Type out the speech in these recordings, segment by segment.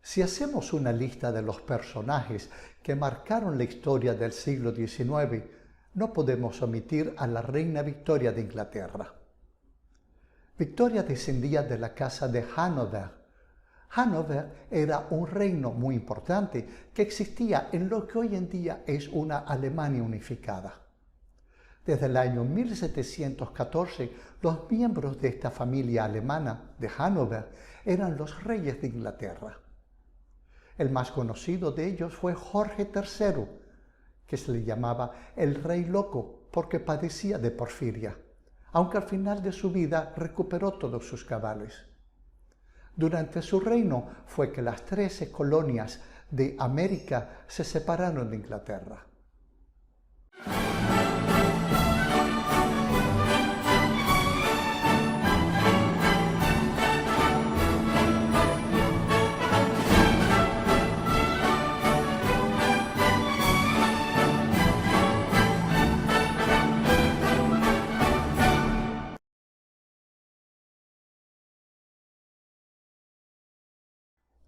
Si hacemos una lista de los personajes que marcaron la historia del siglo XIX, no podemos omitir a la reina Victoria de Inglaterra. Victoria descendía de la casa de Hanover. Hanover era un reino muy importante que existía en lo que hoy en día es una Alemania unificada. Desde el año 1714, los miembros de esta familia alemana de Hanover eran los reyes de Inglaterra. El más conocido de ellos fue Jorge III, que se le llamaba el Rey Loco porque padecía de porfiria, aunque al final de su vida recuperó todos sus cabales. Durante su reino fue que las 13 colonias de América se separaron de Inglaterra.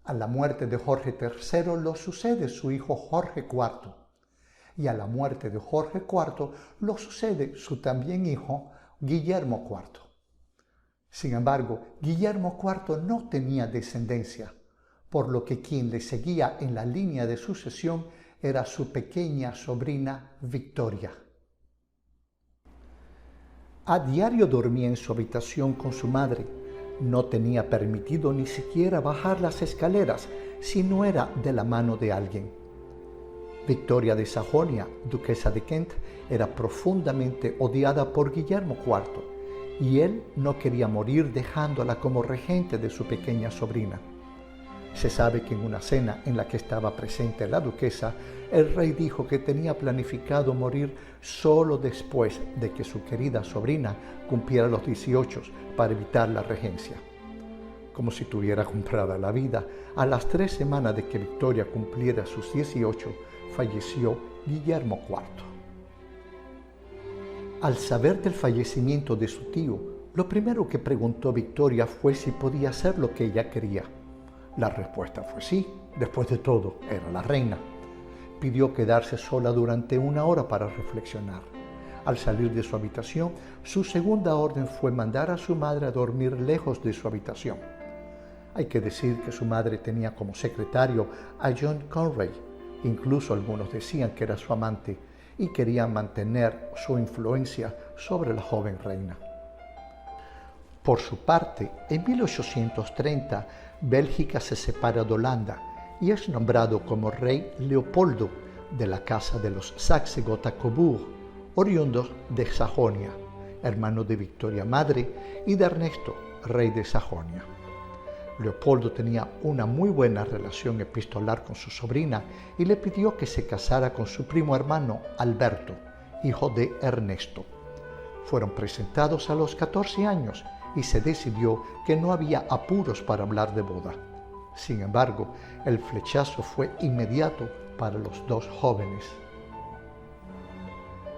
A la muerte de Jorge III lo sucede su hijo Jorge IV, y a la muerte de Jorge IV lo sucede su también hijo Guillermo IV. Sin embargo, Guillermo IV no tenía descendencia, por lo que quien le seguía en la línea de sucesión era su pequeña sobrina Victoria. A diario dormía en su habitación con su madre. No tenía permitido ni siquiera bajar las escaleras si no era de la mano de alguien. Victoria de Sajonia, duquesa de Kent, era profundamente odiada por Guillermo IV y él no quería morir dejándola como regente de su pequeña sobrina. Se sabe que en una cena en la que estaba presente la duquesa, el rey dijo que tenía planificado morir solo después de que su querida sobrina cumpliera los 18 para evitar la regencia. Como si tuviera comprada la vida, a las 3 semanas de que Victoria cumpliera sus 18, falleció Guillermo IV. Al saber del fallecimiento de su tío, lo primero que preguntó Victoria fue si podía hacer lo que ella quería. La respuesta fue sí, después de todo, era la reina. Pidió quedarse sola durante 1 hora para reflexionar. Al salir de su habitación, su segunda orden fue mandar a su madre a dormir lejos de su habitación. Hay que decir que su madre tenía como secretario a John Conway. Incluso algunos decían que era su amante y querían mantener su influencia sobre la joven reina. Por su parte, en 1830, Bélgica se separa de Holanda y es nombrado como rey Leopoldo de la casa de los Saxe-Gotha-Coburg, oriundos de Sajonia, hermano de Victoria madre y de Ernesto, rey de Sajonia. Leopoldo tenía una muy buena relación epistolar con su sobrina y le pidió que se casara con su primo hermano Alberto, hijo de Ernesto. Fueron presentados a los 14 años y se decidió que no había apuros para hablar de boda. Sin embargo, el flechazo fue inmediato para los dos jóvenes.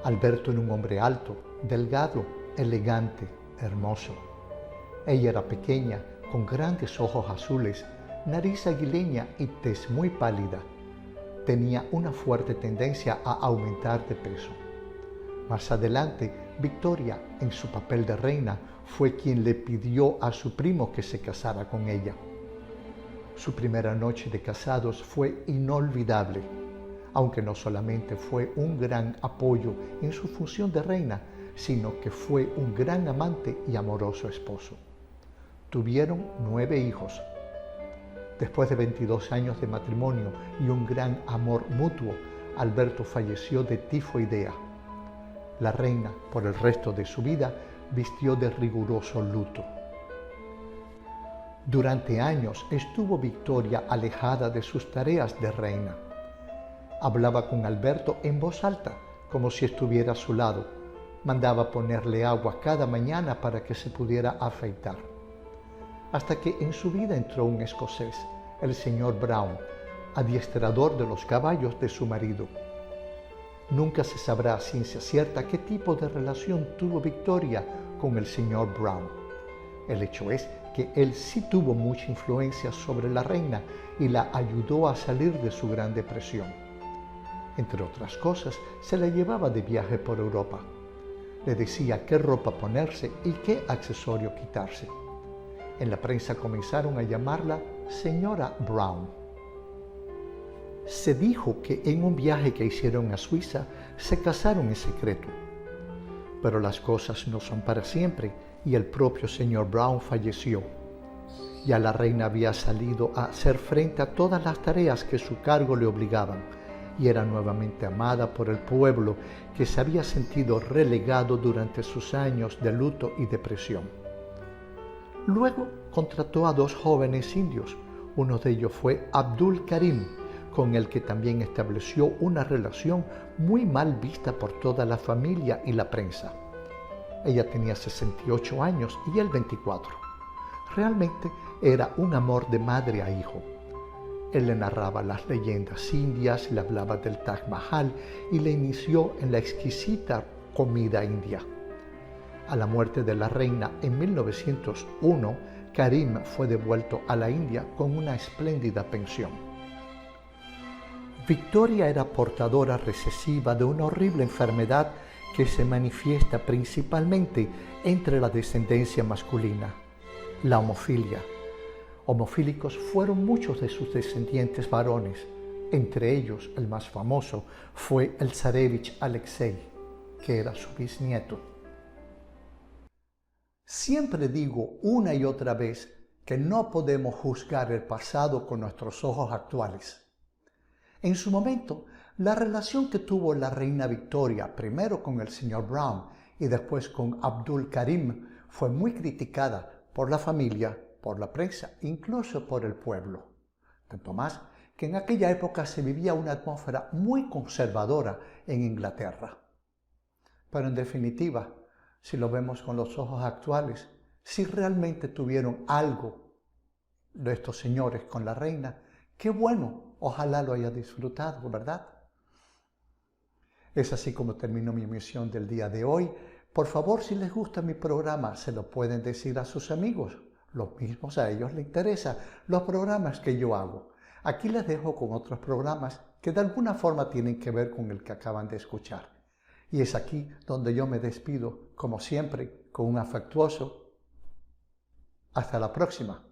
Alberto era un hombre alto, delgado, elegante, hermoso. Ella era pequeña, con grandes ojos azules, nariz aguileña y tez muy pálida. Tenía una fuerte tendencia a aumentar de peso. Más adelante, Victoria, en su papel de reina, fue quien le pidió a su primo que se casara con ella. Su primera noche de casados fue inolvidable, aunque no solamente fue un gran apoyo en su función de reina, sino que fue un gran amante y amoroso esposo. Tuvieron 9 hijos. Después de 22 años de matrimonio y un gran amor mutuo, Alberto falleció de tifoidea. La reina, por el resto de su vida, vistió de riguroso luto. Durante años estuvo Victoria alejada de sus tareas de reina. Hablaba con Alberto en voz alta, como si estuviera a su lado. Mandaba ponerle agua cada mañana para que se pudiera afeitar. Hasta que en su vida entró un escocés, el señor Brown, adiestrador de los caballos de su marido. Nunca se sabrá a ciencia cierta qué tipo de relación tuvo Victoria con el señor Brown. El hecho es que él sí tuvo mucha influencia sobre la reina y la ayudó a salir de su gran depresión. Entre otras cosas, se la llevaba de viaje por Europa. Le decía qué ropa ponerse y qué accesorio quitarse. En la prensa comenzaron a llamarla Señora Brown. Se dijo que en un viaje que hicieron a Suiza se casaron en secreto. Pero las cosas no son para siempre y el propio señor Brown falleció. Ya la reina había salido a hacer frente a todas las tareas que su cargo le obligaban y era nuevamente amada por el pueblo que se había sentido relegado durante sus años de luto y depresión. Luego contrató a 2 jóvenes indios. Uno de ellos fue Abdul Karim, con el que también estableció una relación muy mal vista por toda la familia y la prensa. Ella tenía 68 años y él 24. Realmente era un amor de madre a hijo. Él le narraba las leyendas indias, le hablaba del Taj Mahal y le inició en la exquisita comida india. A la muerte de la reina en 1901, Karim fue devuelto a la India con una espléndida pensión. Victoria era portadora recesiva de una horrible enfermedad que se manifiesta principalmente entre la descendencia masculina, la homofilia. Homofílicos fueron muchos de sus descendientes varones. Entre ellos, el más famoso fue el zarevich Alexei, que era su bisnieto. Siempre digo una y otra vez que no podemos juzgar el pasado con nuestros ojos actuales. En su momento, la relación que tuvo la reina Victoria, primero con el señor Brown y después con Abdul Karim, fue muy criticada por la familia, por la prensa, incluso por el pueblo. Tanto más que en aquella época se vivía una atmósfera muy conservadora en Inglaterra. Pero en definitiva, si lo vemos con los ojos actuales, si realmente tuvieron algo de estos señores con la reina, qué bueno. Ojalá lo haya disfrutado, ¿verdad? Es así como termino mi emisión del día de hoy. Por favor, si les gusta mi programa, se lo pueden decir a sus amigos. Los mismos a ellos les interesan los programas que yo hago. Aquí les dejo con otros programas que de alguna forma tienen que ver con el que acaban de escuchar. Y es aquí donde yo me despido, como siempre, con un afectuoso. Hasta la próxima.